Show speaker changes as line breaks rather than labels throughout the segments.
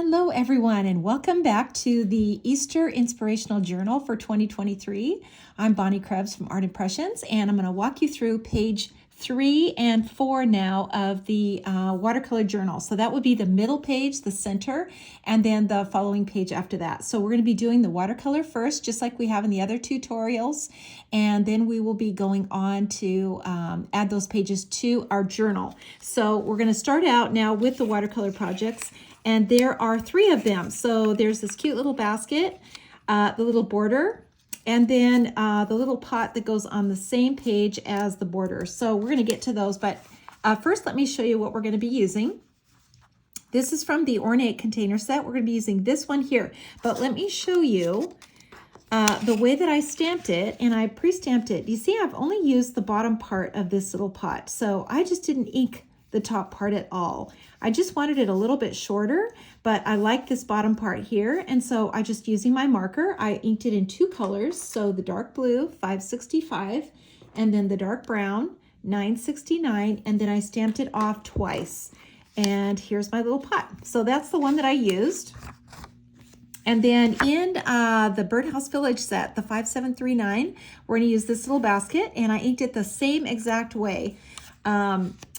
Hello everyone and welcome back to the Easter Inspirational Journal for 2023. I'm Bonnie Krebs from Art Impressions and I'm going to walk you through page 3 and 4 now of the watercolor journal. So that would be the middle page, the center, and then the following page after that. So we're going to be doing the watercolor first, just like we have in the other tutorials, and then we will be going on to add those pages to our journal. So we're going to start out now with the watercolor projects. And there are 3 of them. So there's this cute little basket, the little border, and then the little pot that goes on the same page as the border. So we're going to get to those, but first let me show you what we're going to be using. This is from the Ornate container set. We're going to be using this one here, but let me show you the way that I stamped it, and I pre-stamped it. You see, I've only used the bottom part of this little pot, so I just didn't ink the top part at all. I just wanted it a little bit shorter, but I like this bottom part here, and so I just using my marker, I inked it in 2 colors. So the dark blue, 565, and then the dark brown, 969, and then I stamped it off twice. And here's my little pot. So that's the one that I used. And then in the Birdhouse Village set, the 5739, we're going to use this little basket, and I inked it the same exact way.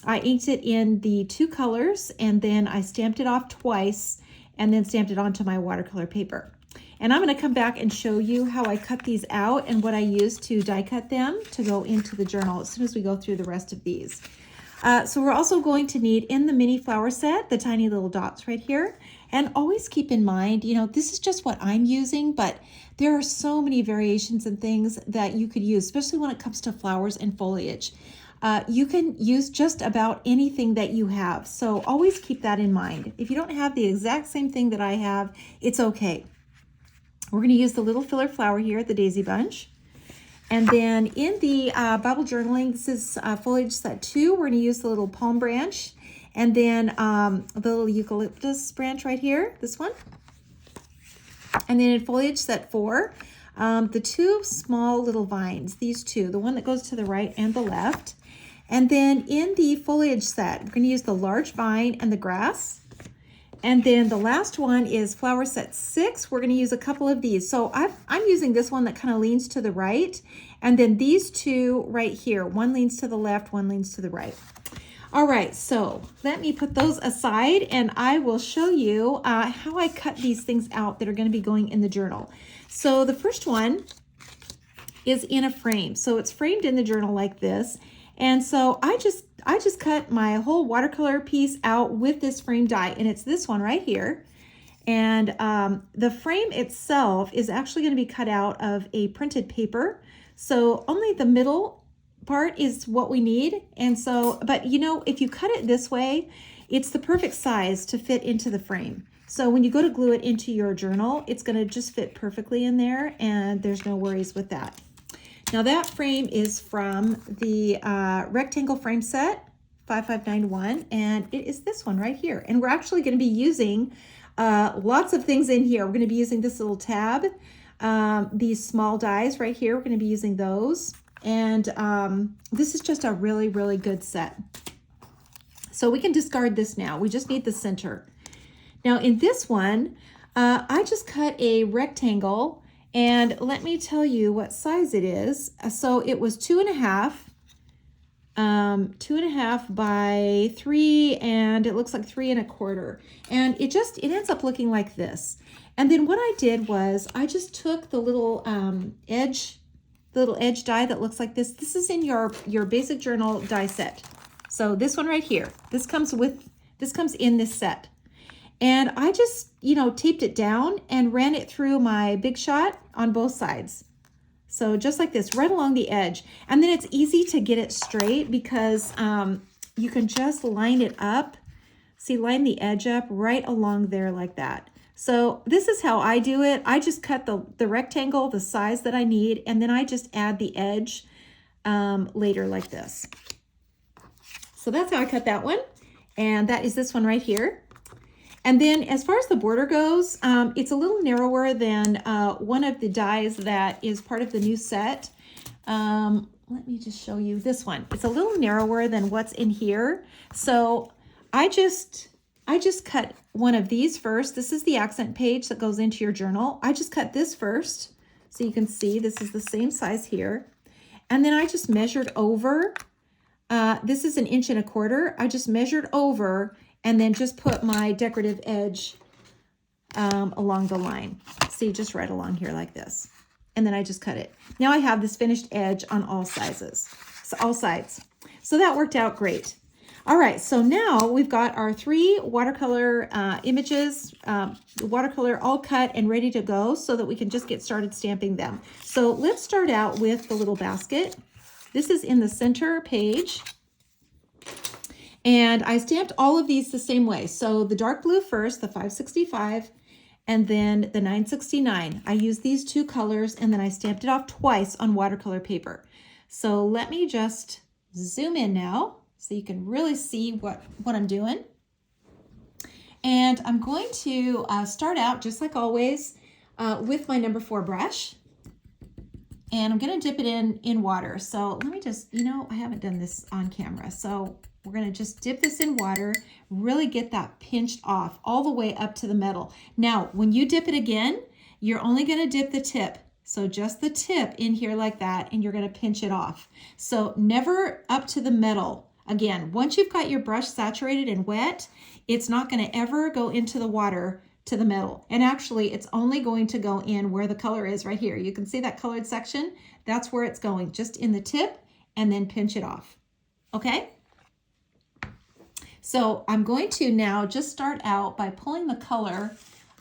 I inked it in the 2 colors, and then I stamped it off twice and then stamped it onto my watercolor paper. And I'm going to come back and show you how I cut these out and what I used to die cut them to go into the journal as soon as we go through the rest of these. So we're also going to need in the mini flower set, the tiny little dots right here. And always keep in mind, you know, this is just what I'm using, but there are so many variations and things that you could use, especially when it comes to flowers and foliage. You can use just about anything that you have. So always keep that in mind. If you don't have the exact same thing that I have, it's okay. We're going to use the little filler flower here, the daisy bunch. And then in the Bible journaling, this is foliage set 2. We're going to use the little palm branch. And then the little eucalyptus branch right here, this one. And then in foliage set 4, the 2 small little vines, these 2, the one that goes to the right and the left. And then in the foliage set, we're going to use the large vine and the grass. And then the last one is flower set 6. We're going to use a couple of these. So I'm using this one that kind of leans to the right. And then these 2 right here, one leans to the left, one leans to the right. All right, so let me put those aside and I will show you how I cut these things out that are going to be going in the journal. So the first one is in a frame. So it's framed in the journal like this. And so I just cut my whole watercolor piece out with this frame die, and it's this one right here. And the frame itself is actually going to be cut out of a printed paper. So only the middle part is what we need. And so, but you know, if you cut it this way, it's the perfect size to fit into the frame. So when you go to glue it into your journal, it's going to just fit perfectly in there, and there's no worries with that. Now that frame is from the rectangle frame set 5591, and it is this one right here. And we're actually going to be using lots of things in here. We're going to be using this little tab, these small dies right here. We're going to be using those. And this is just a really, really good set. So we can discard this now. We just need the center. Now in this one, I just cut a rectangle, and let me tell you what size it is. So it was 2.5, 2.5 by 3, and it looks like 3 1/4. And it ends up looking like this. And then what I did was I just took the little edge die that looks like this. This is in your basic journal die set. So this one right here, this comes in this set. And I just, you know, taped it down and ran it through my Big Shot on both sides. So just like this, right along the edge. And then it's easy to get it straight because you can just line it up. See, line the edge up right along there like that. So this is how I do it. I just cut the rectangle, the size that I need, and then I just add the edge later like this. So that's how I cut that one. And that is this one right here. And then as far as the border goes, it's a little narrower than one of the dies that is part of the new set. Let me just show you this one. It's a little narrower than what's in here. So I just I just cut one of these first. This is the accent page that goes into your journal. I just cut this first, so you can see this is the same size here. And then I just measured over. This is 1.25 inches. I just measured over and then just put my decorative edge along the line. See, just right along here like this. And then I just cut it. Now I have this finished edge on all sides. So that worked out great. All right, so now we've got our 3 watercolor images, watercolor all cut and ready to go so that we can just get started stamping them. So let's start out with the little basket. This is in the center page. And I stamped all of these the same way. So the dark blue first, the 565, and then the 969. I used these 2 colors and then I stamped it off twice on watercolor paper. So let me just zoom in now so you can really see what I'm doing. And I'm going to start out, just like always, with my number 4 brush. And I'm going to dip it in water. So let me just, I haven't done this on camera. So we're going to just dip this in water, really get that pinched off all the way up to the metal. Now, when you dip it again, you're only going to dip the tip. So just the tip in here like that, and you're going to pinch it off. So never up to the metal. Again, once you've got your brush saturated and wet, it's not going to ever go into the water to the metal. And actually, it's only going to go in where the color is right here. You can see that colored section. That's where it's going, just in the tip, and then pinch it off. Okay? So I'm going to now just start out by pulling the color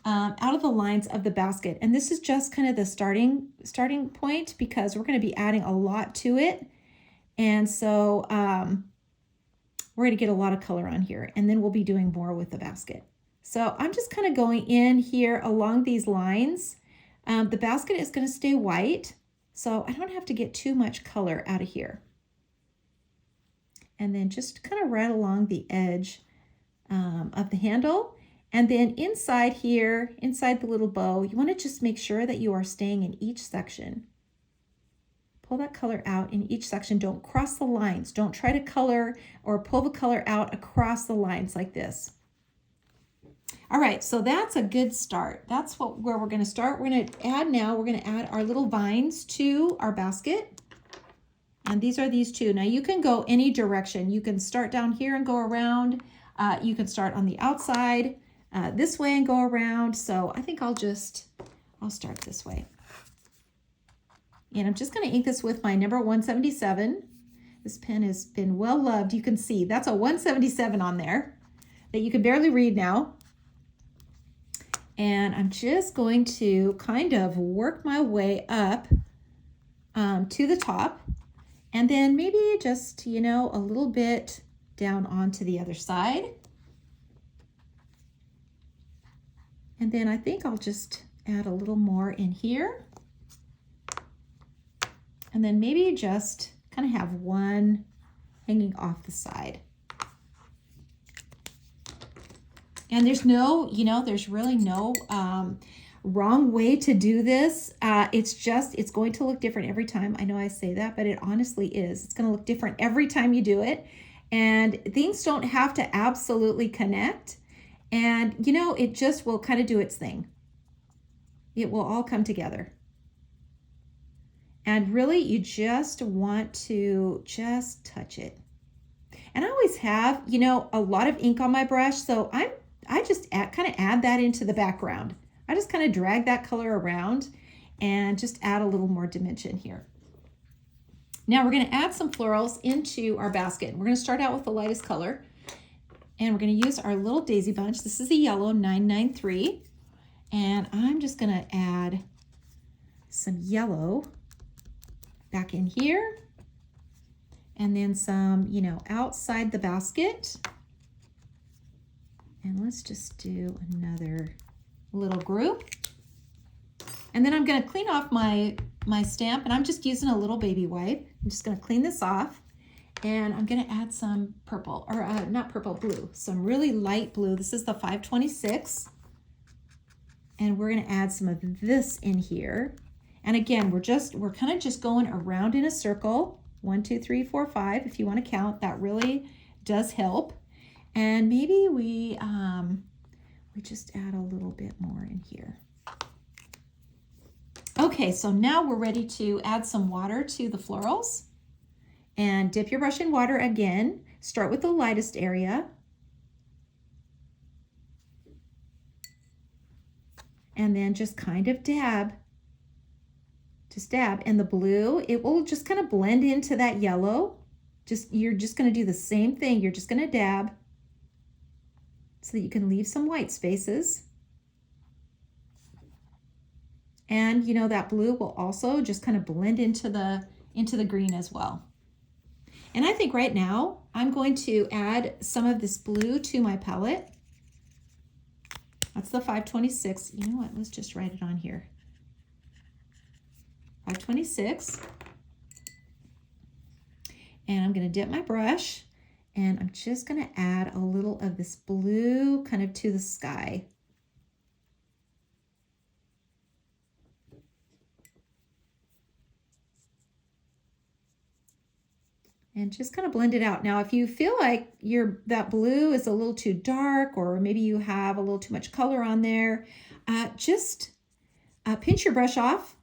out of the lines of the basket. And this is just kind of the starting point because we're going to be adding a lot to it. And so we're going to get a lot of color on here, and then we'll be doing more with the basket. So I'm just kind of going in here along these lines. The basket is going to stay white, so I don't have to get too much color out of here. And then just kind of right along the edge of the handle. And then inside here, inside the little bow, you want to just make sure that you are staying in each section. Pull that color out in each section. Don't cross the lines. Don't try to color or pull the color out across the lines like this. All right, so that's a good start. That's where we're going to start. We're going to add our little vines to our basket. And these are these 2. Now you can go any direction. You can start down here and go around. You can start on the outside this way and go around. So I think I'll start this way. And I'm just going to ink this with my number 177. This pen has been well loved. You can see that's a 177 on there that you can barely read now. And I'm just going to kind of work my way up to the top. And then maybe just, a little bit down onto the other side. And then I think I'll just add a little more in here. And then maybe just kind of have one hanging off the side. And there's there's really no wrong way to do this. It's going to look different every time. I know I say that, but it honestly is. It's going to look different every time you do it. And things don't have to absolutely connect. And, it just will kind of do its thing. It will all come together. And really, you just want to just touch it. And I always have, a lot of ink on my brush. So I just kind of add that into the background. I just kind of drag that color around and just add a little more dimension here. Now we're going to add some florals into our basket. We're going to start out with the lightest color. And we're going to use our little daisy bunch. This is a yellow 993. And I'm just going to add some yellow back in here. And then some, outside the basket. And let's just do another little group. And then I'm going to clean off my stamp, and I'm just using a little baby wipe. I'm just going to clean this off, and I'm going to add some purple, or not purple, blue, some really light blue. This is the 526. And we're going to add some of this in here. And again, we're kind of just going around in a circle. 1, 2, 3, 4, 5. If you want to count, that really does help. And maybe we just add a little bit more in here. Okay, so now we're ready to add some water to the florals. And dip your brush in water again. Start with the lightest area. And then just kind of dab. Just dab. And the blue, it will just kind of blend into that yellow. You're just going to do the same thing. You're just going to dab so that you can leave some white spaces. And you know, that blue will also just kind of blend into the green as well. And I think right now I'm going to add some of this blue to my palette. That's the 526. You know what? Let's just write it on here. 526. And I'm going to dip my brush and I'm just going to add a little of this blue kind of to the sky. And just kind of blend it out. Now, if you feel like that blue is a little too dark, or maybe you have a little too much color on there, just pinch your brush off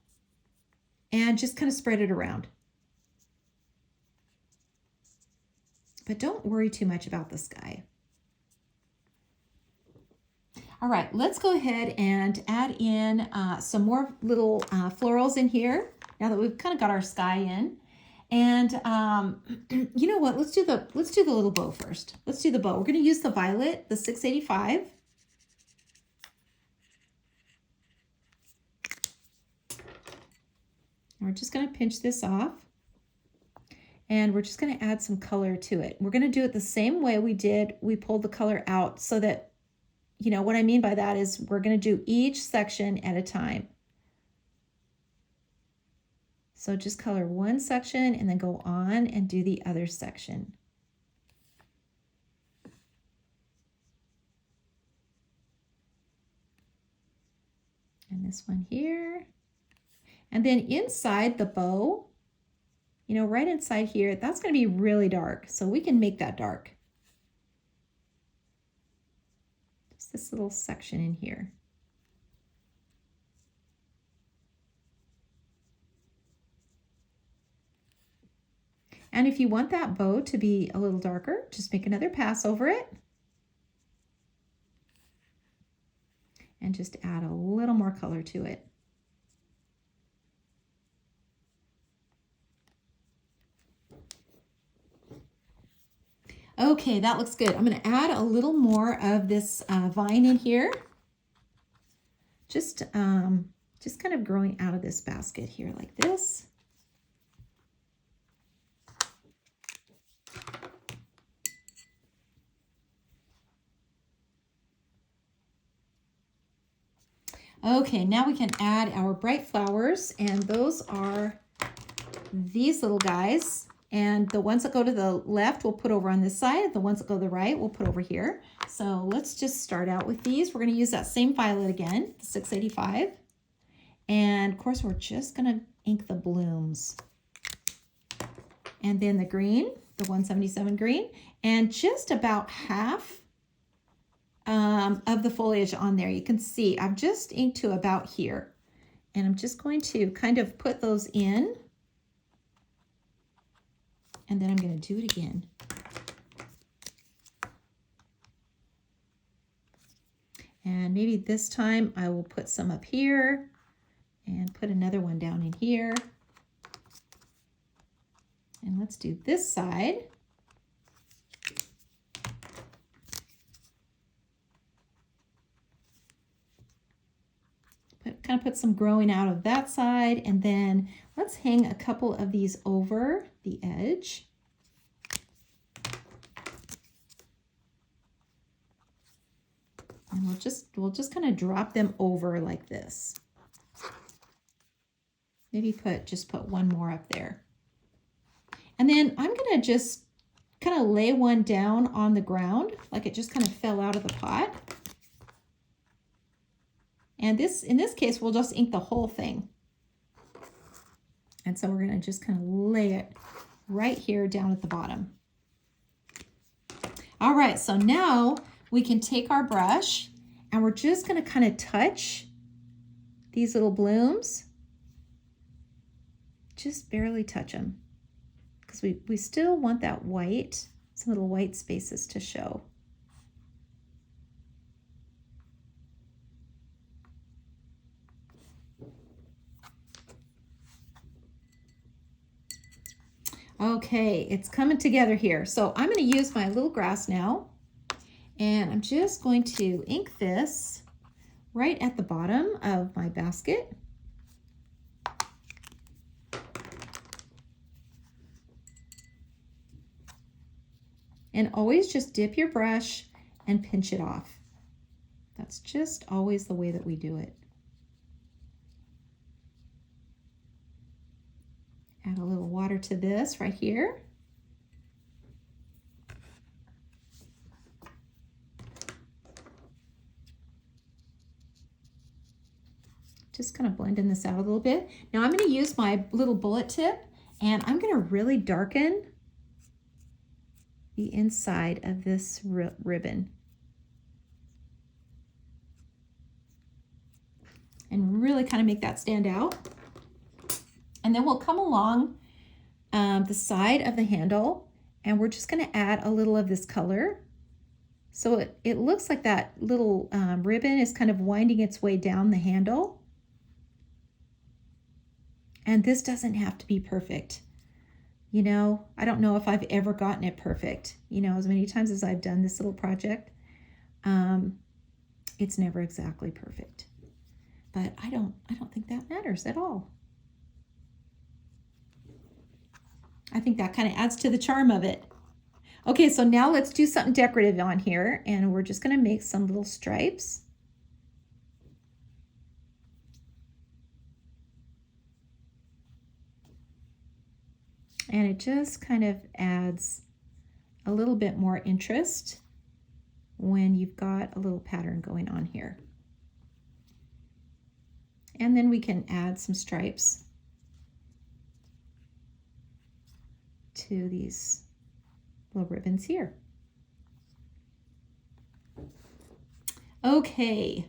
and just kind of spread it around. But don't worry too much about the sky. All right, let's go ahead and add in some more little florals in here now that we've kind of got our sky in. And you know what? Let's do the little bow first. Let's do the bow. We're going to use the violet, the 685. And we're just going to pinch this off. And we're just going to add some color to it. We're going to do it the same way we pulled the color out, so that, you know, what I mean by that is we're going to do each section at a time. So just color one section and then go on and do the other section. And this one here. And then inside the bow, you know, right inside here, that's going to be really dark. So we can make that dark. Just this little section in here. And if you want that bow to be a little darker, just make another pass over it. And just add a little more color to it. Okay, that looks good. I'm going to add a little more of this vine in here. Just kind of growing out of this basket here like this. Okay, now we can add our bright flowers, and those are these little guys. And the ones that go to the left, we'll put over on this side. The ones that go to the right, we'll put over here. So let's just start out with these. We're going to use that same violet again, the 685. And of course, we're just going to ink the blooms. And then the green, the 177 green, and just about half of the foliage on there. You can see I've just inked to about here. And I'm just going to kind of put those in. And then I'm going to do it again. And maybe this time I will put some up here and put another one down in here. And let's do this side. Kind of put some growing out of that side, and then let's hang a couple of these over the edge. And we'll just kind of drop them over like this. Maybe just put one more up there. And then I'm going to just kind of lay one down on the ground, like it just kind of fell out of the pot. And in this case, we'll just ink the whole thing. And so we're going to just kind of lay it right here down at the bottom. All right, so now we can take our brush and we're just going to kind of touch these little blooms. Just barely touch them because we still want that white, some little white spaces to show. Okay, it's coming together here. So I'm going to use my little grass now, and I'm just going to ink this right at the bottom of my basket. And always just dip your brush and pinch it off. That's just always the way that we do it. Add a little water to this right here. Just kind of blending this out a little bit. Now I'm going to use my little bullet tip and I'm going to really darken the inside of this ribbon. And really kind of make that stand out. And then we'll come along the side of the handle and we're just going to add a little of this color. So it looks like that little ribbon is kind of winding its way down the handle. And this doesn't have to be perfect. You know, I don't know if I've ever gotten it perfect. You know, as many times as I've done this little project, it's never exactly perfect. But I don't think that matters at all. I think that kind of adds to the charm of it. Okay, so now let's do something decorative on here, and we're just going to make some little stripes. And it just kind of adds a little bit more interest when you've got a little pattern going on here. And then we can add some stripes to these little ribbons here. Okay,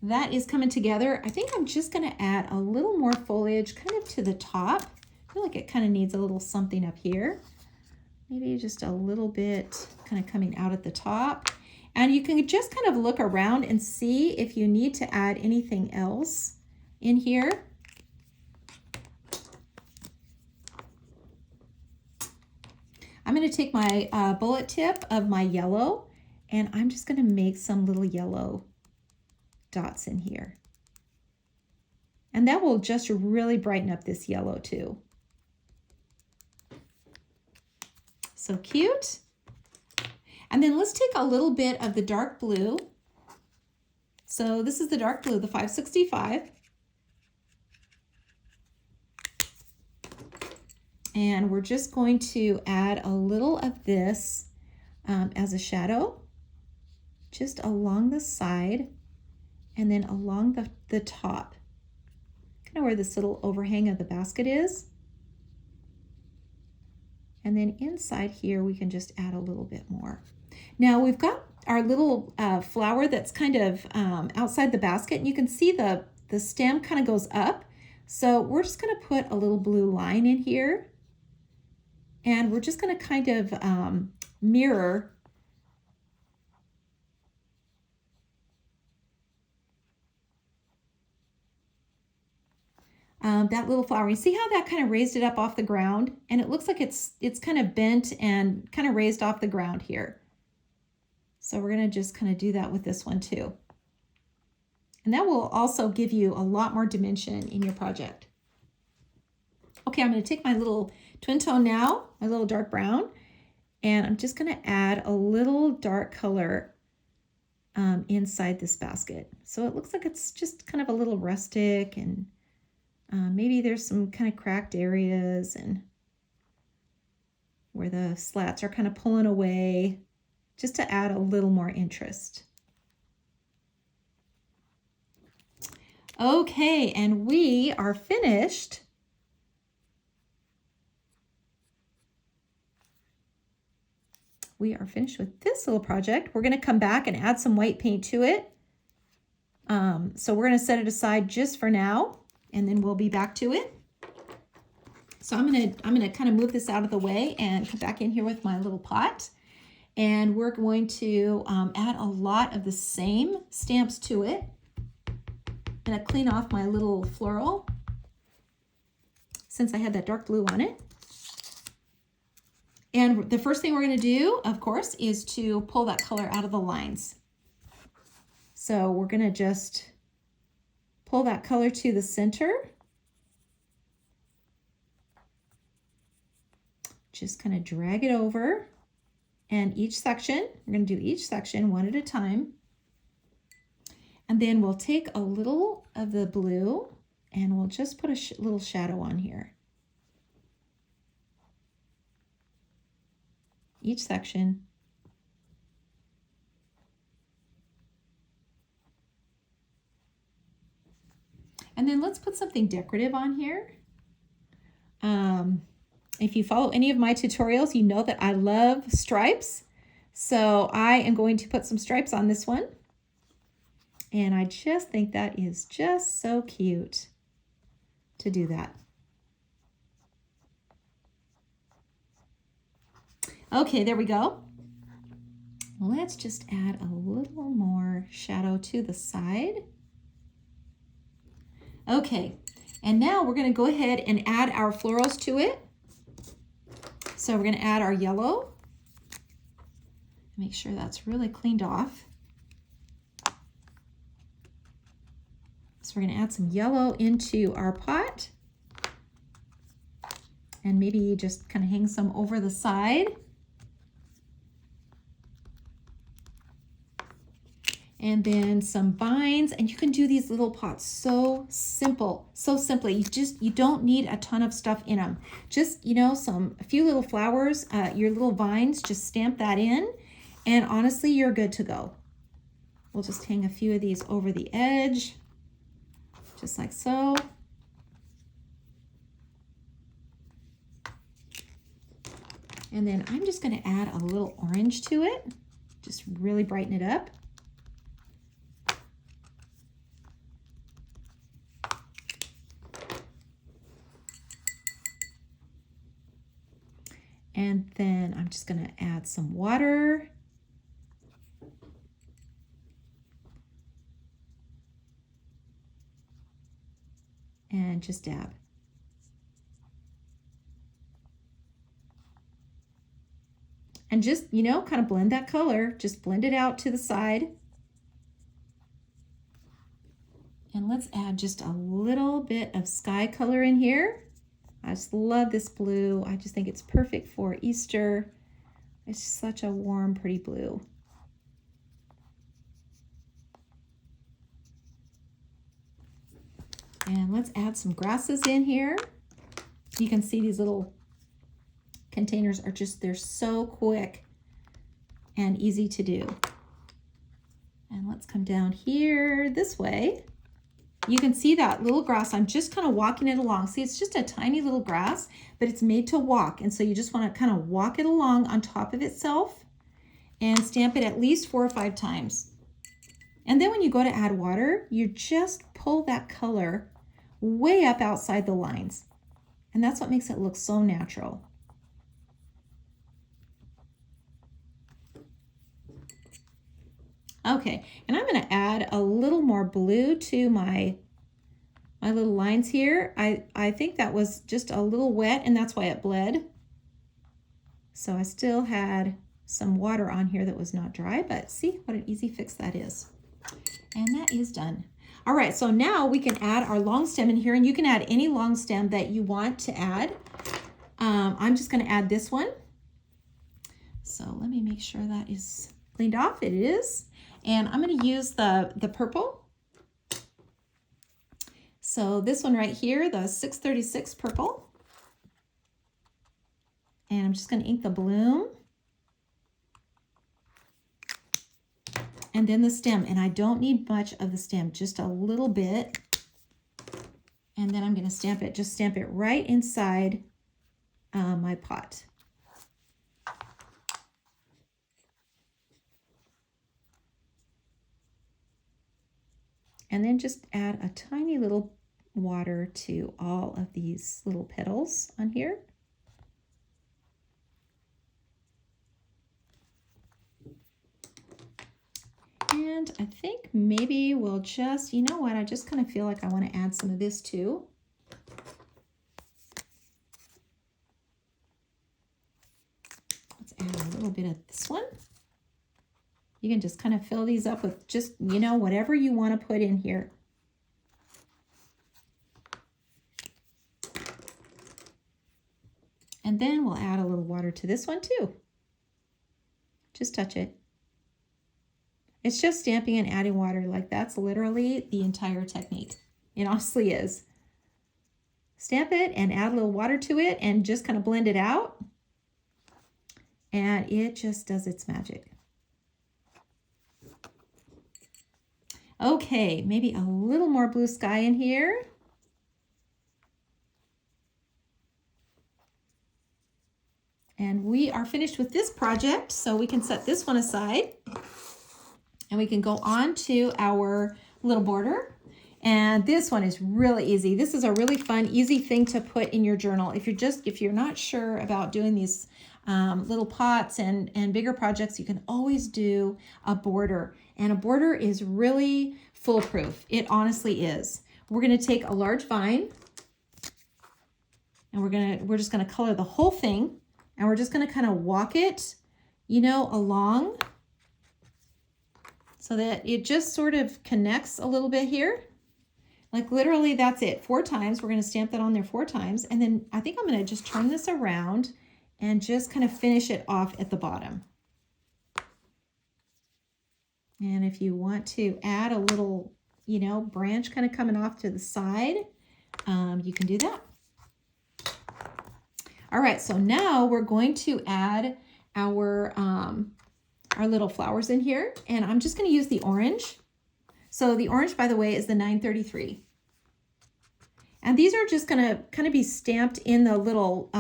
that is coming together. I think I'm just going to add a little more foliage kind of to the top. I feel like it kind of needs a little something up here. Maybe just a little bit kind of coming out at the top. And you can just kind of look around and see if you need to add anything else in here. I'm going to take my bullet tip of my yellow and I'm just going to make some little yellow dots in here. And that will just really brighten up this yellow too. So cute. And then let's take a little bit of the dark blue. So this is the dark blue, the 565. And we're just going to add a little of this as a shadow, just along the side and then along the top, kind of where this little overhang of the basket is. And then inside here, we can just add a little bit more. Now we've got our little flower that's kind of outside the basket, and you can see the stem kind of goes up. So we're just going to put a little blue line in here. And we're just going to kind of mirror that little flower. You see how that kind of raised it up off the ground? And it looks like it's kind of bent and kind of raised off the ground here. So we're going to just kind of do that with this one too. And that will also give you a lot more dimension in your project. Okay, I'm going to take my little twin tone now, my little dark brown, and I'm just going to add a little dark color inside this basket. So it looks like it's just kind of a little rustic, and maybe there's some kind of cracked areas and where the slats are kind of pulling away, just to add a little more interest. Okay, and we are finished. we are finished with this little project. We're going to come back and add some white paint to it. So we're going to set it aside just for now, and then we'll be back to it. So I'm gonna kind of move this out of the way and come back in here with my little pot. And we're going to add a lot of the same stamps to it. I'm gonna clean off my little floral since I had that dark blue on it. And the first thing we're gonna do, of course, is to pull that color out of the lines. So we're gonna just pull that color to the center. Just kind of drag it over, and each section, we're going to do each section one at a time. And then we'll take a little of the blue and we'll just put a little shadow on here. Each section. And then let's put something decorative on here. If you follow any of my tutorials, you know that I love stripes. So I am going to put some stripes on this one. And I just think that is just so cute to do that. Okay, there we go. Let's just add a little more shadow to the side. Okay, and now we're going to go ahead and add our florals to it. So we're going to add our yellow. Make sure that's really cleaned off. So we're going to add some yellow into our pot. And maybe just kind of hang some over the side. And then some vines, and you can do these little pots so simply. You don't need a ton of stuff in them. Just, you know, a few little flowers, your little vines, just stamp that in, and honestly, you're good to go. We'll just hang a few of these over the edge, just like so. And then I'm just going to add a little orange to it, just really brighten it up. And then I'm just going to add some water. And just dab. And just, you know, kind of blend that color. Just blend it out to the side. And let's add just a little bit of sky color in here. I just love this blue. I just think it's perfect for Easter. It's such a warm, pretty blue. And let's add some grasses in here. You can see these little containers are just, they're so quick and easy to do. And let's come down here this way. You can see that little grass. I'm just kind of walking it along. See, it's just a tiny little grass, but it's made to walk. And so you just want to kind of walk it along on top of itself and stamp it at least 4 or 5 times. And then when you go to add water, you just pull that color way up outside the lines. And that's what makes it look so natural. Okay, and I'm going to add a little more blue to my little lines here. I think that was just a little wet, and that's why it bled. So I still had some water on here that was not dry, but see what an easy fix that is. And that is done. All right, so now we can add our long stem in here, and you can add any long stem that you want to add. I'm just going to add this one. So let me make sure that is cleaned off. It is. And I'm going to use the purple. So this one right here, the 636 purple. And I'm just going to ink the bloom. And then the stem. And I don't need much of the stem, just a little bit. And then I'm going to stamp it, just stamp it right inside my pot. And then just add a tiny little water to all of these little petals on here. And I think maybe we'll just, you know what, I just kind of feel like I want to add some of this too. Let's add a little bit of this one. You can just kind of fill these up with just, you know, whatever you want to put in here. And then we'll add a little water to this one too. Just touch it. It's just stamping and adding water. Like, that's literally the entire technique. It honestly is. Stamp it and add a little water to it and just kind of blend it out. And it just does its magic. Okay, maybe a little more blue sky in here. And we are finished with this project, so we can set this one aside. And we can go on to our little border. And this one is really easy. This is a really fun, easy thing to put in your journal. If you're not sure about doing these little pots and bigger projects, you can always do a border. And a border is really foolproof. It honestly is. We're gonna take a large vine and we're just gonna color the whole thing, and we're just gonna kind of walk it, you know, along, so that it just sort of connects a little bit here. Like, literally, that's it. 4 times. We're going to stamp that on there 4 times. And then I think I'm going to just turn this around and just kind of finish it off at the bottom. And if you want to add a little, you know, branch kind of coming off to the side, you can do that. All right, so now we're going to add our little flowers in here, and I'm just going to use the orange. So the orange, by the way, is the 933. And these are just going to kind of be stamped in the little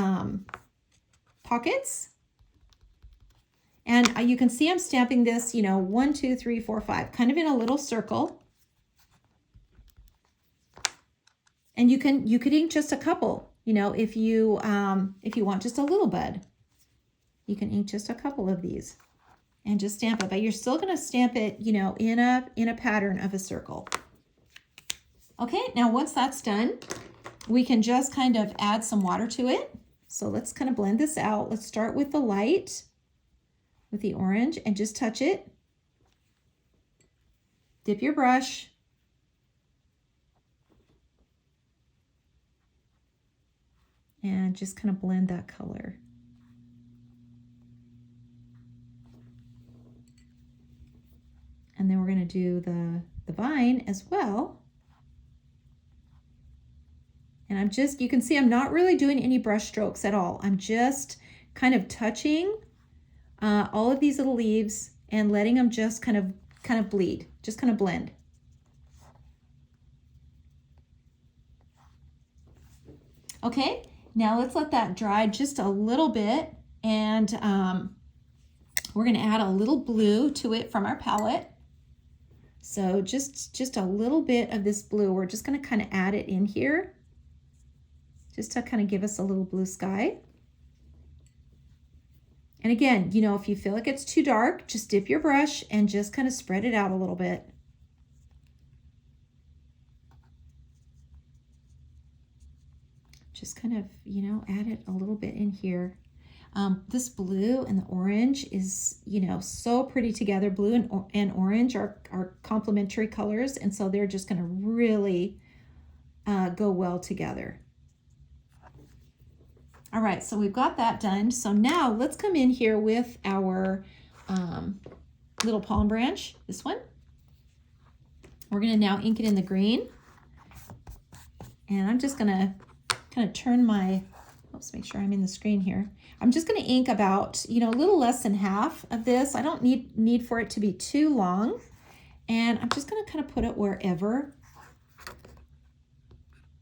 pockets. And you can see I'm stamping this, you know, 1, 2, 3, 4, 5, kind of in a little circle. And you could ink just a couple, you know, if you want just a little bud, you can ink just a couple of these and just stamp it, but you're still going to stamp it, you know, in a pattern of a circle. Okay, now once that's done, we can just kind of add some water to it. So let's kind of blend this out. Let's start with the light, with the orange, and just touch it. Dip your brush. And just kind of blend that color. And then we're going to do the vine as well. And I'm just, you can see I'm not really doing any brush strokes at all. I'm just kind of touching all of these little leaves and letting them just kind of bleed, just kind of blend. Okay, now let's let that dry just a little bit, and we're going to add a little blue to it from our palette. So just a little bit of this blue. We're just going to kind of add it in here, just to kind of give us a little blue sky. And again, you know, if you feel like it's too dark, just dip your brush and just kind of spread it out a little bit. Just kind of, you know, add it a little bit in here. This blue and the orange is, you know, so pretty together. Blue and orange are complementary colors, and so they're just going to really go well together. All right, so we've got that done. So now let's come in here with our little palm branch, this one. We're going to now ink it in the green. And I'm just going to kind of turn my, let's make sure I'm in the screen here. I'm just going to ink about, you know, a little less than half of this. I don't need for it to be too long. And I'm just going to kind of put it wherever.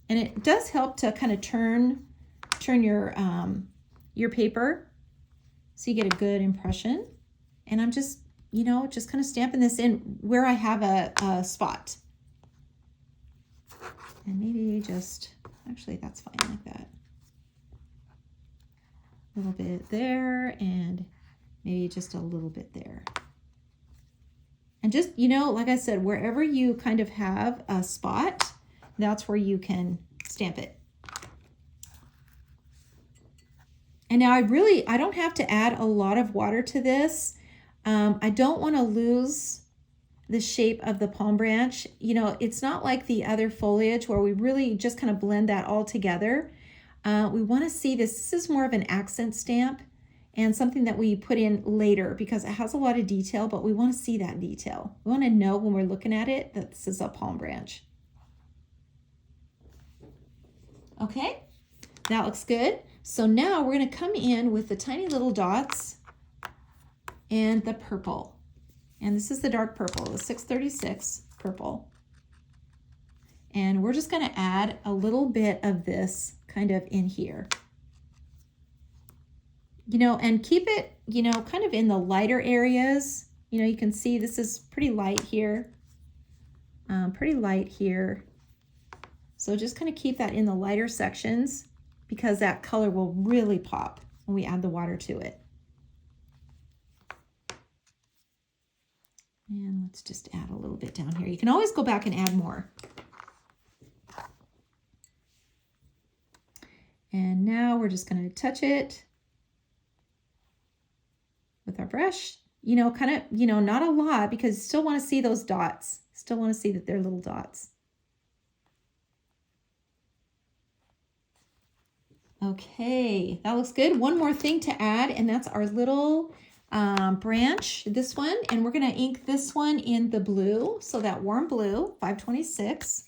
And it does help to kind of turn your paper so you get a good impression. And I'm just, you know, just kind of stamping this in where I have a spot. And maybe just, actually that's fine like that. A little bit there and maybe just a little bit there. And just, you know, like I said, wherever you kind of have a spot, that's where you can stamp it. And now I don't have to add a lot of water to this. I don't want to lose the shape of the palm branch. You know, it's not like the other foliage where we really just kind of blend that all together. We want to see this. This is more of an accent stamp and something that we put in later because it has a lot of detail, but we want to see that detail. We want to know when we're looking at it that this is a palm branch. Okay, that looks good. So now we're going to come in with the tiny little dots and the purple. And this is the dark purple, the 636 purple. And we're just going to add a little bit of this kind of in here. You know, and keep it, you know, kind of in the lighter areas. You know, you can see this is pretty light here. Pretty light here. So just kind of keep that in the lighter sections because that color will really pop when we add the water to it. And let's just add a little bit down here. You can always go back and add more. And now we're just going to touch it with our brush. You know, kind of, you know, not a lot because you still want to see those dots. Still want to see that they're little dots. Okay, that looks good. One more thing to add, and that's our little branch, this one, and we're going to ink this one in the blue, so that warm blue, 526.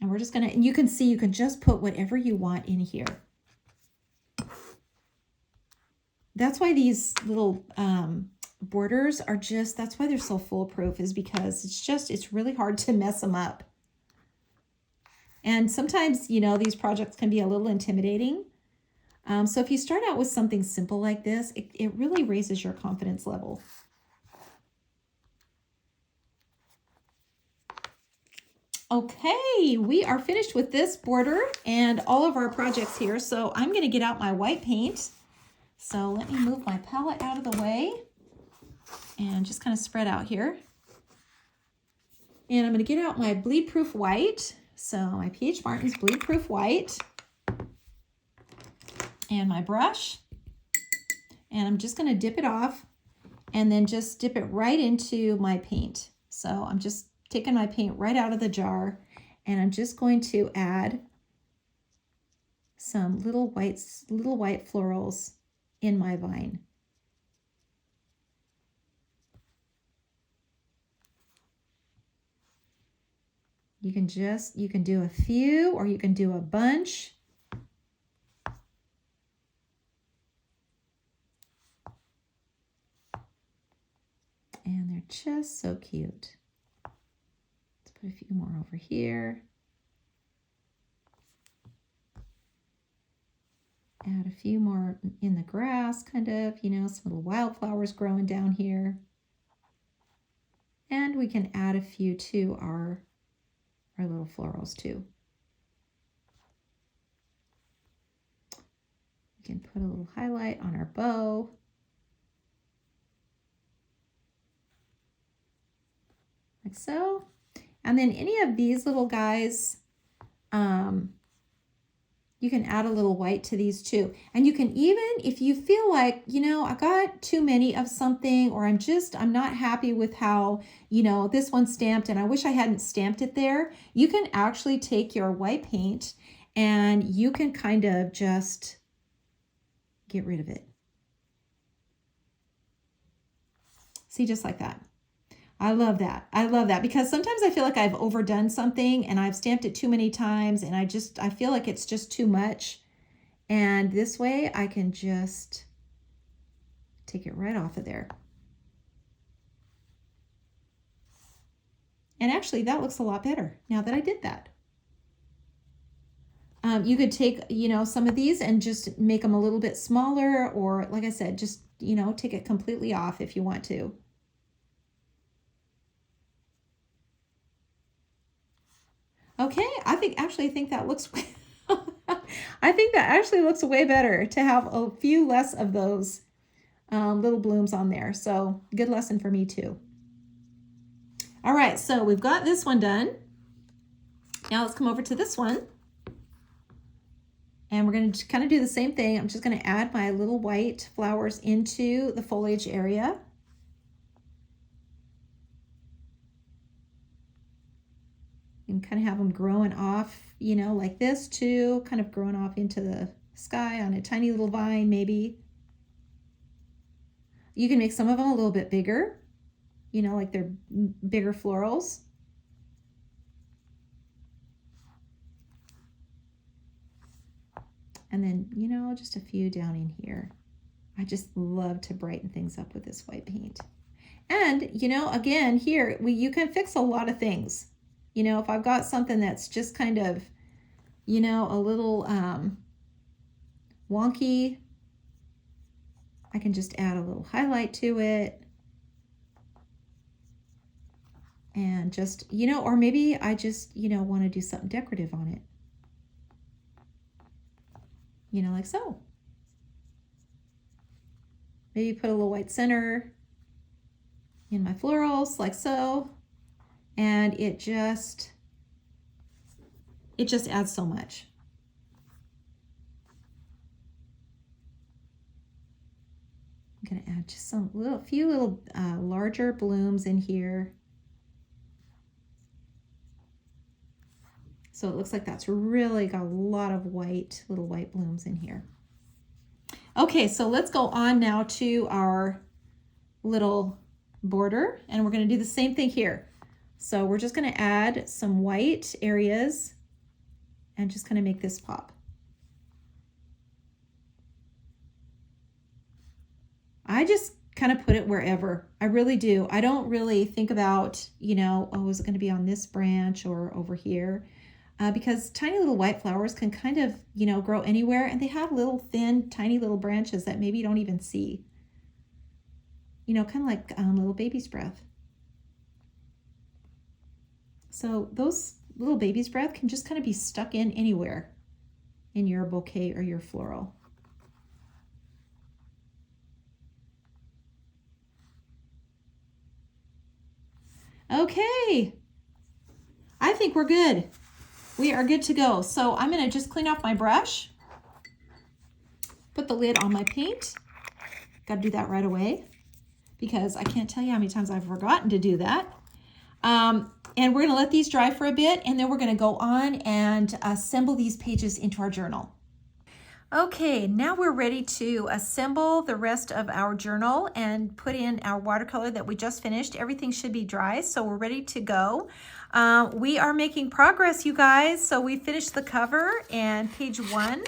And we're just going to, and you can see you can just put whatever you want in here. That's why these little borders are just, that's why they're so foolproof, is because it's really hard to mess them up. And sometimes, you know, these projects can be a little intimidating. So if you start out with something simple like this, it really raises your confidence level. Okay, we are finished with this border and all of our projects here. So I'm going to get out my white paint. So let me move my palette out of the way and just kind of spread out here. And I'm going to get out my bleed proof white. So my P.H. Martin's bleed proof white. And my brush, and I'm just going to dip it off and then just dip it right into my paint. So I'm just taking my paint right out of the jar and I'm just going to add some little white florals in my vine. You can do a few or you can do a bunch. And they're just so cute. Let's put a few more over here. Add a few more in the grass, kind of, you know, some little wildflowers growing down here. And we can add a few to our little florals too. We can put a little highlight on our bow. Like so. And then any of these little guys, you can add a little white to these too. And you can even, if you feel like, you know, I got too many of something, or I'm not happy with how, you know, this one's stamped and I wish I hadn't stamped it there, you can actually take your white paint and you can kind of just get rid of it. See, just like that. I love that. I love that because sometimes I feel like I've overdone something and I've stamped it too many times and I feel like it's just too much. And this way I can just take it right off of there. And actually that looks a lot better now that I did that. You could take, you know, some of these and just make them a little bit smaller, or like I said, just, you know, take it completely off if you want to. Okay, I think that looks I think that actually looks way better to have a few less of those little blooms on there. So good lesson for me too. All right, so we've got this one done. Now let's come over to this one. And we're going to kind of do the same thing. I'm just going to add my little white flowers into the foliage area. And kind of have them growing off, you know, like this too, kind of growing off into the sky on a tiny little vine maybe. You can make some of them a little bit bigger, you know, like they're bigger florals. And then, you know, just a few down in here. I just love to brighten things up with this white paint. And, you know, again, here, you can fix a lot of things. You know, if I've got something that's just kind of, you know, a little wonky, I can just add a little highlight to it. And just, you know, or maybe I just, you know, want to do something decorative on it. You know, like so. Maybe put a little white center in my florals, like so. And it just adds so much. I'm gonna add just few little larger blooms in here. So it looks like that's really got a lot of little white blooms in here. Okay, so let's go on now to our little border, and we're going to do the same thing here. So we're just going to add some white areas and just kind of make this pop. I just kind of put it wherever. I really do. I don't really think about, you know, oh, is it going to be on this branch or over here? Because tiny little white flowers can kind of, you know, grow anywhere, and they have little thin, tiny little branches that maybe you don't even see. You know, kind of like little baby's breath. So those little baby's breath can just kind of be stuck in anywhere in your bouquet or your floral. Okay, I think we're good. We are good to go. So I'm going to just clean off my brush, put the lid on my paint. Got to do that right away because I can't tell you how many times I've forgotten to do that. And we're going to let these dry for a bit, and then we're going to go on and assemble these pages into our journal. Okay, now we're ready to assemble the rest of our journal and put in our watercolor that we just finished. Everything should be dry, so we're ready to go. We are making progress, you guys. So we finished the cover and page 1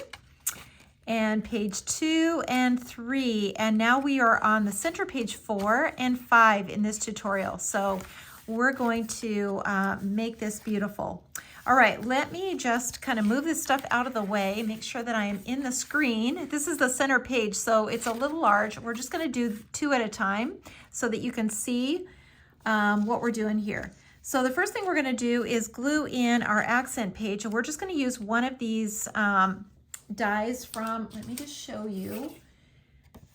and page 2 and 3, and now we are on the center page 4 and 5 in this tutorial. So we're going to make this beautiful. All right, let me just kind of move this stuff out of the way, make sure that I am in the screen. This is the center page, so it's a little large. We're just going to do 2 at a time so that you can see what we're doing here. So the first thing we're going to do is glue in our accent page, and we're just going to use one of these dies from, let me just show you.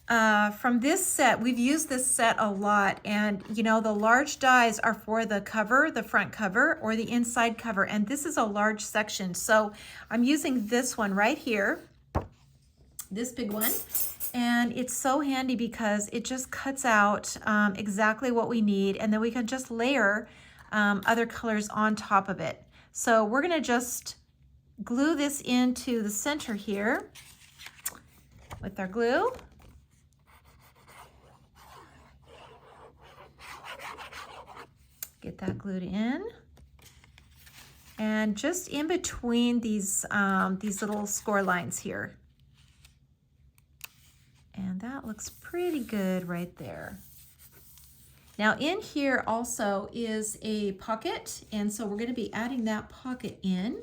From this set, we've used this set a lot, and you know, the large dies are for the cover, the front cover, or the inside cover, and this is a large section. So I'm using this one right here, this big one, and it's so handy because it just cuts out exactly what we need, and then we can just layer other colors on top of it. So we're gonna just glue this into the center here with our glue. Get that glued in, and just in between these little score lines here. And that looks pretty good right there. Now in here also is a pocket, and so we're going to be adding that pocket in.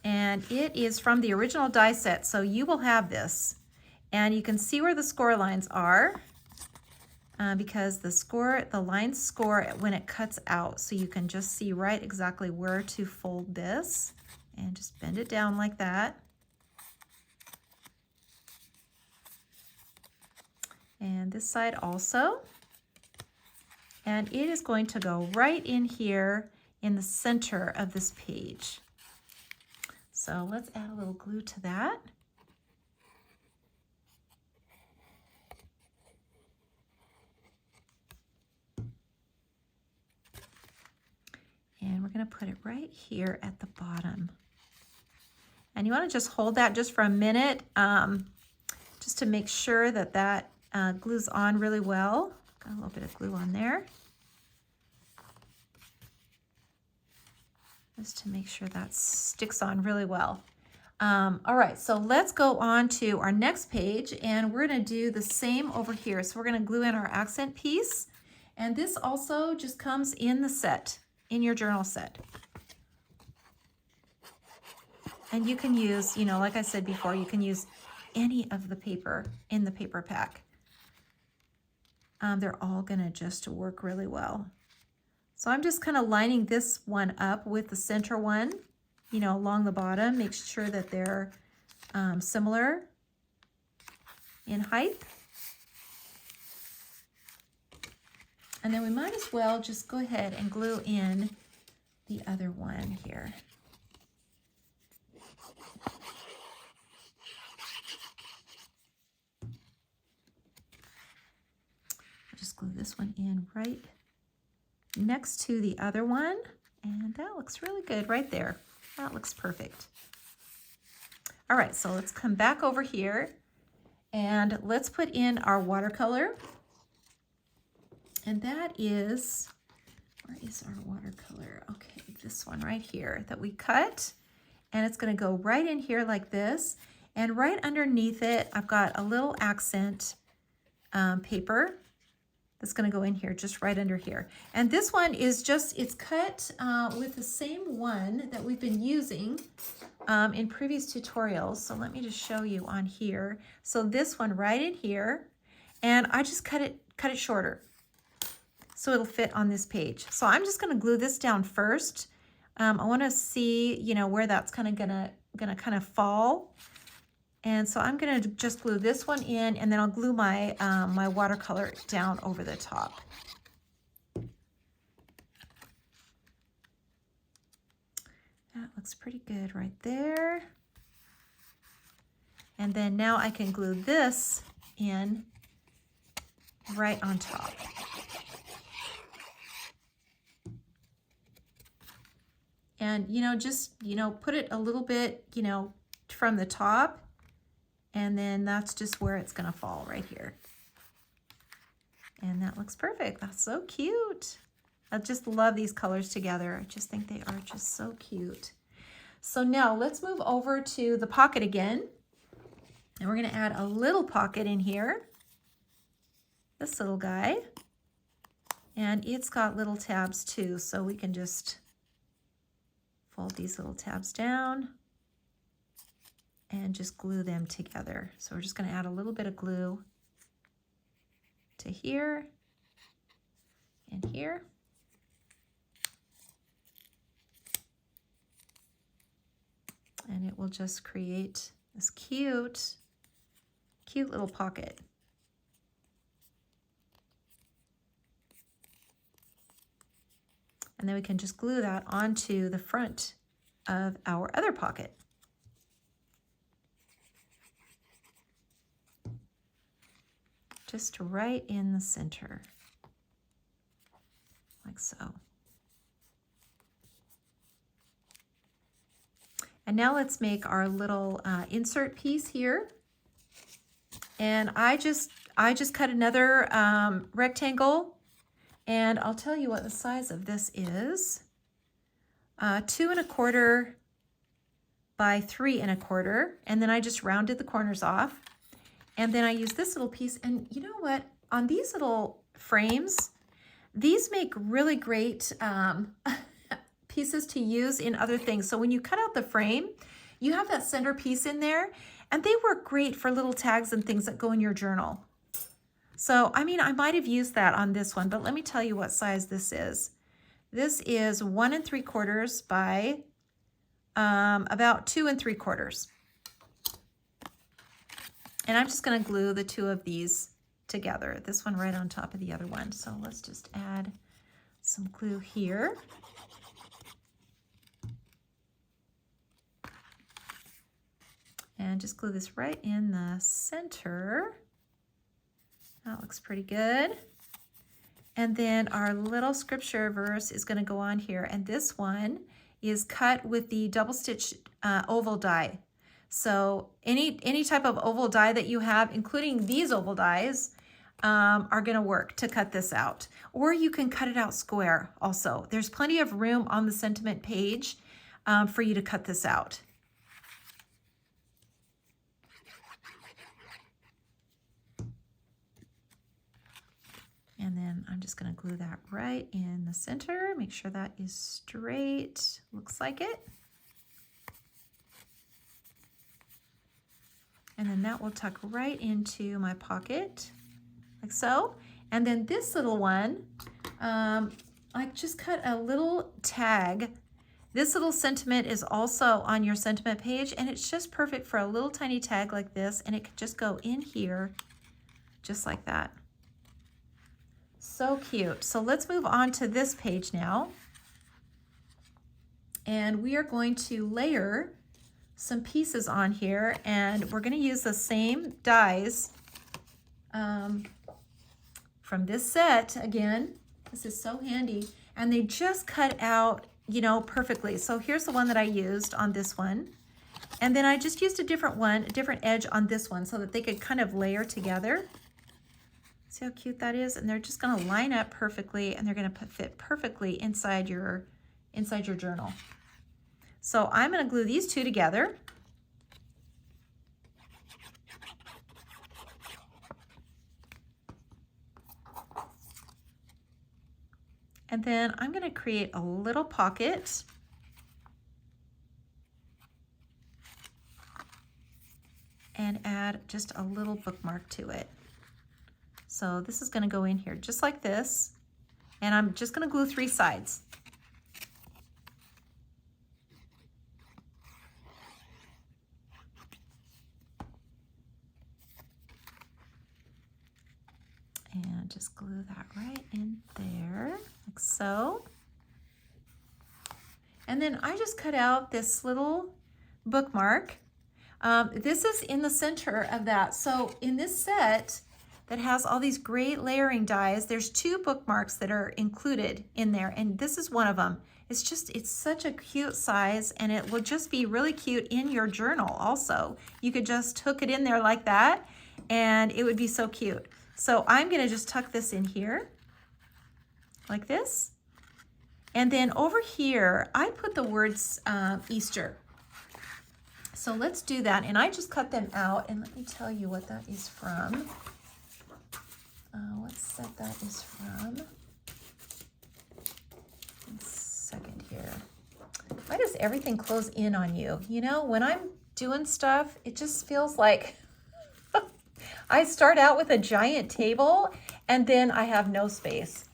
And it is from the original die set, so you will have this. And you can see where the score lines are. because the lines score when it cuts out. So you can just see right exactly where to fold this and just bend it down like that. And this side also. And it is going to go right in here in the center of this page. So let's add a little glue to that. And we're going to put it right here at the bottom. And you want to just hold that just for a minute, just to make sure that that glues on really well. Got a little bit of glue on there. Just to make sure that sticks on really well. All right, so let's go on to our next page, and we're going to do the same over here. So we're going to glue in our accent piece, and this also just comes in the set, in your journal set. And you can use, you know, like I said before, you can use any of the paper in the paper pack. They're all going to just work really well. So I'm just kind of lining this one up with the center one, you know, along the bottom. Make sure that they're similar in height. And then we might as well just go ahead and glue in the other one here. Just glue this one in right next to the other one, and that looks really good right there. That looks perfect. All right, so let's come back over here and let's put in our watercolor. And that is, where is our watercolor? Okay, this one right here that we cut, and it's going to go right in here like this. And right underneath it, I've got a little accent paper that's going to go in here, just right under here. And this one is just, it's cut with the same one that we've been using in previous tutorials. So let me just show you on here. So this one right in here, and I just cut it shorter so it'll fit on this page. So I'm just going to glue this down first. I want to see, you know, where that's kind of gonna kind of fall. And so I'm going to just glue this one in, and then I'll glue my, my watercolor down over the top. That looks pretty good right there. And then now I can glue this in right on top. And, you know, just, you know, put it a little bit, you know, from the top. And then that's just where it's going to fall right here. And that looks perfect. That's so cute. I just love these colors together. I just think they are just so cute. So now let's move over to the pocket again. And we're going to add a little pocket in here. This little guy. And it's got little tabs too. So we can just fold these little tabs down and just glue them together. So we're just going to add a little bit of glue to here and here. And it will just create this cute little pocket. And then we can just glue that onto the front of our other pocket. Just right in the center, like so. And now let's make our little insert piece here. And I just cut another rectangle, and I'll tell you what the size of this is. 2 1/4 by 3 1/4, and then I just rounded the corners off. And then I use this little piece, and you know what? On these little frames, these make really great pieces to use in other things. So when you cut out the frame, you have that center piece in there, and they work great for little tags and things that go in your journal. So, I mean, I might have used that on this one, but let me tell you what size this is. This is 1 3/4 by about 2 3/4. And I'm just going to glue the two of these together, this one right on top of the other one. So let's just add some glue here. And just glue this right in the center. That looks pretty good. And then our little scripture verse is going to go on here. And this one is cut with the double stitch oval die. So any type of oval die that you have, including these oval dies, are going to work to cut this out. Or you can cut it out square also. There's plenty of room on the sentiment page for you to cut this out. And then I'm just going to glue that right in the center. Make sure that is straight. Looks like it. And then that will tuck right into my pocket, like so. And then this little one, I just cut a little tag. This little sentiment is also on your sentiment page, and it's just perfect for a little tiny tag like this, and it could just go in here, just like that. So cute. So let's move on to this page now. And we are going to layer some pieces on here, and we're going to use the same dies from this set. Again, this is so handy, and they just cut out, you know, perfectly. So here's the one that I used on this one, and then I just used a different one, a different edge on this one, so that they could kind of layer together. See how cute that is? And they're just going to line up perfectly, and they're going to fit perfectly inside your journal. So I'm going to glue these two together. And then I'm going to create a little pocket. And add just a little bookmark to it. So this is going to go in here just like this. And I'm just going to glue 3 sides. And just glue that right in there, like so. And then I just cut out this little bookmark. This is in the center of that. So in this set that has all these great layering dies, there's 2 bookmarks that are included in there, and this is one of them. It's such a cute size, and it will just be really cute in your journal also. You could just hook it in there like that, and it would be so cute. So I'm going to just tuck this in here like this. And then over here, I put the words Easter. So let's do that. And I just cut them out. And let me tell you what that is from. What set that is from. One second here. Why does everything close in on you? You know, when I'm doing stuff, it just feels like I start out with a giant table and then I have no space.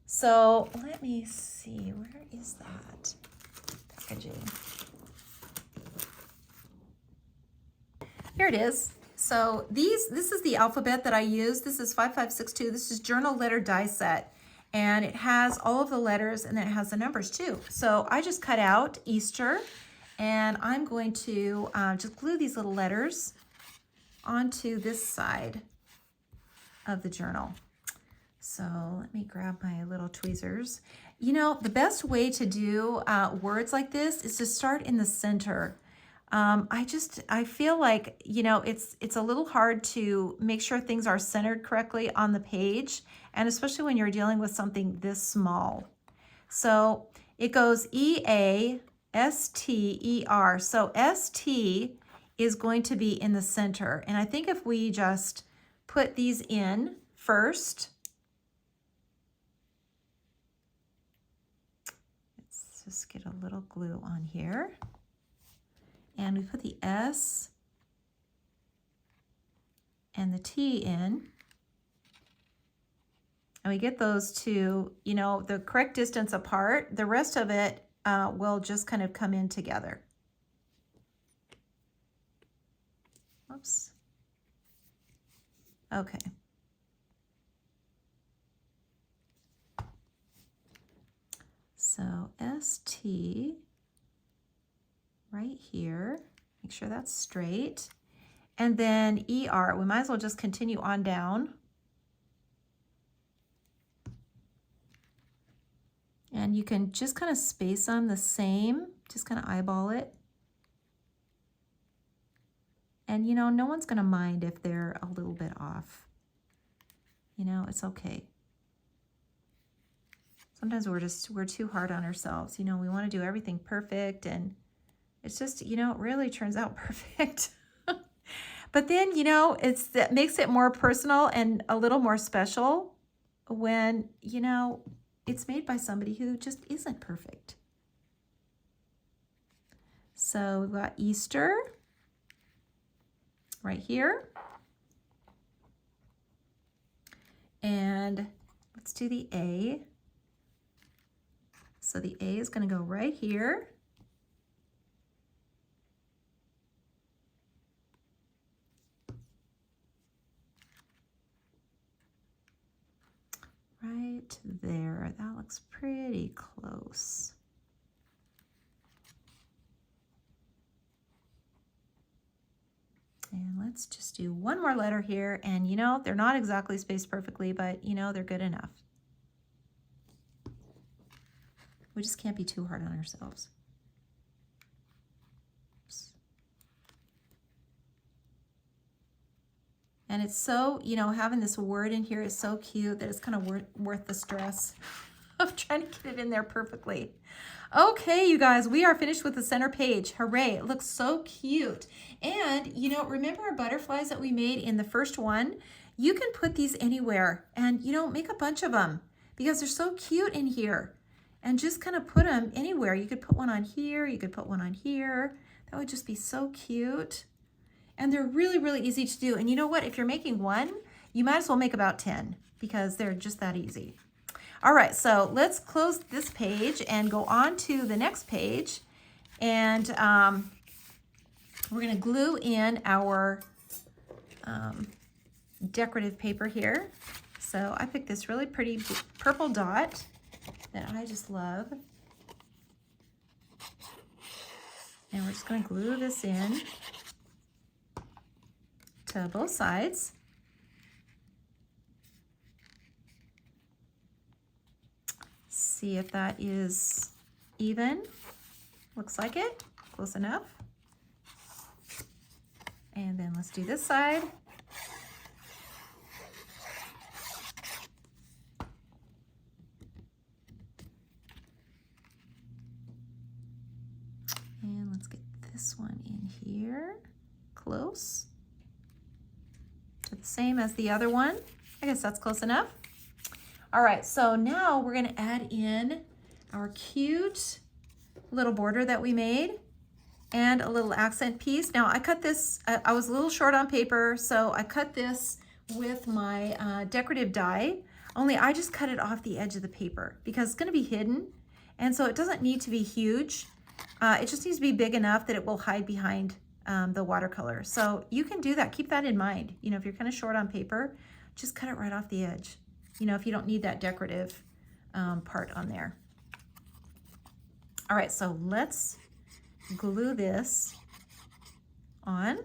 So let me see, where is that packaging? Here it is. So this is the alphabet that I use. This is 5562. This is journal letter die set. And it has all of the letters, and then it has the numbers too. So I just cut out Easter, and I'm going to just glue these little letters onto this side of the journal. So let me grab my little tweezers. You know, the best way to do words like this is to start in the center. I feel like, you know, it's a little hard to make sure things are centered correctly on the page, and especially when you're dealing with something this small. So it goes E-A-S-T-E-R. So S-T is going to be in the center. And I think if we just put these in first, let's just get a little glue on here. And we put the S and the T in. and we get those to, you know, the correct distance apart, the rest of it will just kind of come in together. Oops. Okay. So ST right here, make sure that's straight. And then ER, we might as well just continue on down. And you can just kind of space them the same, just kind of eyeball it. And you know, no one's gonna mind if they're a little bit off. You know, it's okay. Sometimes we're too hard on ourselves. You know, we want to do everything perfect, and it's just, you know, it really turns out perfect. But then, you know, that makes it more personal and a little more special when, you know, it's made by somebody who just isn't perfect. So we've got Easter right here. And let's do the A. So the A is going to go right here. Right there. That looks pretty close. And let's just do one more letter here. And you know, they're not exactly spaced perfectly, but you know, they're good enough. We just can't be too hard on ourselves. Oops. And it's so, you know, having this word in here is so cute that it's kind of worth the stress of trying to get it in there perfectly. Okay, you guys, we are finished with the center page. Hooray, it looks so cute. And, you know, remember our butterflies that we made in the first one? You can put these anywhere and, you know, make a bunch of them because they're so cute in here. And just kind of put them anywhere. You could put one on here, you could put one on here. That would just be so cute. And they're really, really easy to do. And you know what? If you're making one, you might as well make about 10 because they're just that easy. All right, so let's close this page and go on to the next page. And we're going to glue in our decorative paper here. So I picked this really pretty purple dot that I just love. And we're just going to glue this in to both sides. See if that is even. Looks like it. Close enough. And then let's do this side. And let's get this one in here. Close. To the same as the other one. I guess that's close enough. All right, so now we're gonna add in our cute little border that we made and a little accent piece. Now I cut this, I was a little short on paper, so I cut this with my decorative die, only I just cut it off the edge of the paper because it's gonna be hidden. And so it doesn't need to be huge. It just needs to be big enough that it will hide behind the watercolor. So you can do that, keep that in mind. You know, if you're kind of short on paper, just cut it right off the edge. You know, if you don't need that decorative part on there. All right, so let's glue this on.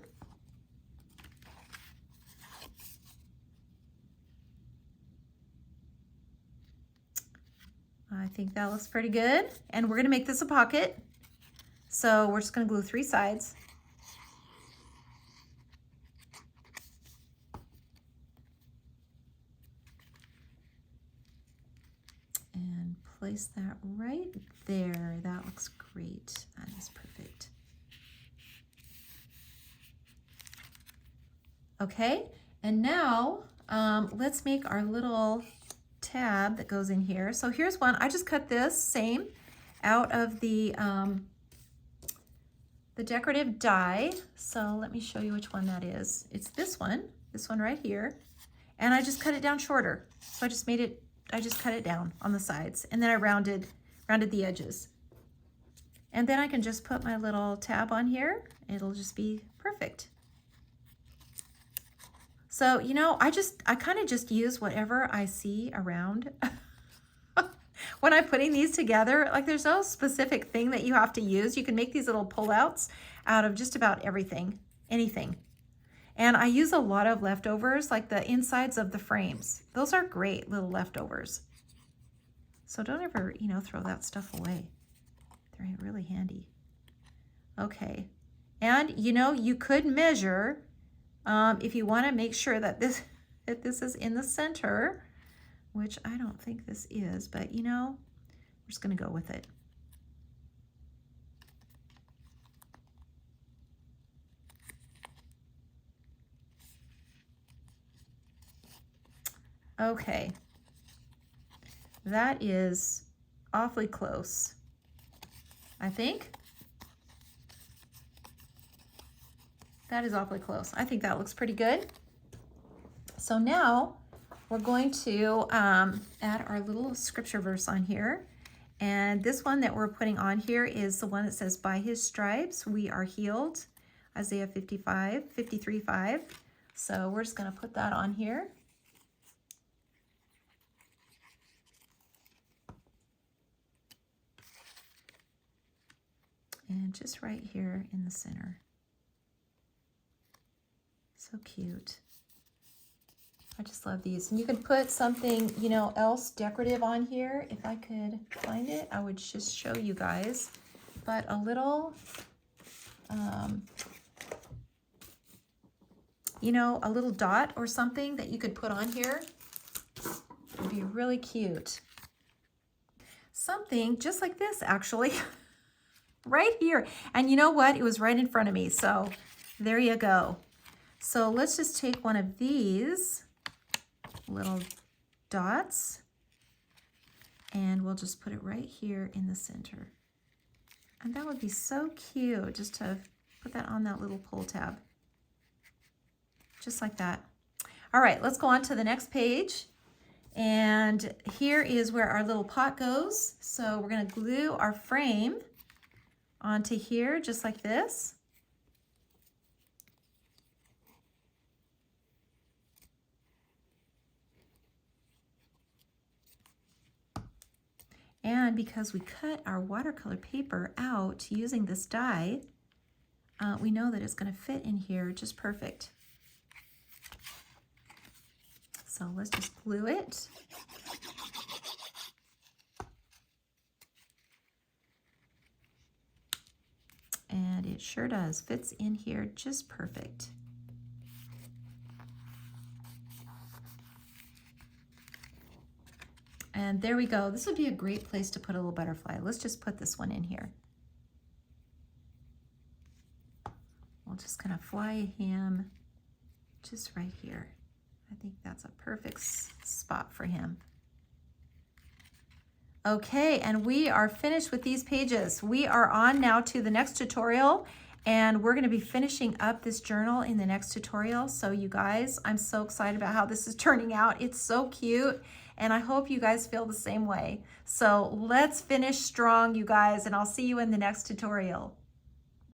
I think that looks pretty good. And we're gonna make this a pocket. So we're just gonna glue 3 sides. And place that right there. That looks great. That is perfect. Okay, and now let's make our little tab that goes in here. So here's one. I just cut this same out of the decorative die. So let me show you which one that is. It's this one right here. And I just cut it down shorter. So I just made it just cut it down on the sides, and then I rounded the edges. And then I can just put my little tab on here. It'll just be perfect. So, you know, I kind of just use whatever I see around. When I'm putting these together, like there's no specific thing that you have to use. You can make these little pullouts out of just about everything, anything. And I use a lot of leftovers, like the insides of the frames. Those are great little leftovers. So don't ever, you know, throw that stuff away. They're really handy. Okay. And, you know, you could measure if you want to make sure that this is in the center, which I don't think this is, but, you know, we're just going to go with it. Okay, that is awfully close, I think. That is awfully close. I think that looks pretty good. So now we're going to add our little scripture verse on here. And this one that we're putting on here is the one that says, by his stripes we are healed, Isaiah 53:5. So we're just going to put that on here. And just right here in the center. So cute. I just love these. And you can put something, you know, else decorative on here. If I could find it, I would just show you guys. But a little, you know, a little dot or something that you could put on here would be really cute. Something just like this, actually. Right here. And you know what? It was right in front of me. So there you go. So let's just take one of these little dots and we'll just put it right here in the center. And that would be so cute just to put that on that little pull tab. Just like that. All right, let's go on to the next page. And here is where our little pot goes. So we're going to glue our frame onto here just like this. And because we cut our watercolor paper out using this die, we know that it's going to fit in here just perfect. So let's just glue it. And it sure does, fits in here just perfect. And there we go. This would be a great place to put a little butterfly. Let's just put this one in here. We'll just kind of fly him just right here. I think that's a perfect spot for him. Okay, and we are finished with these pages. We are on now to the next tutorial, and we're going to be finishing up this journal in the next tutorial. So you guys, I'm so excited about how this is turning out. It's so cute, and I hope you guys feel the same way. So let's finish strong, you guys, and I'll see you in the next tutorial.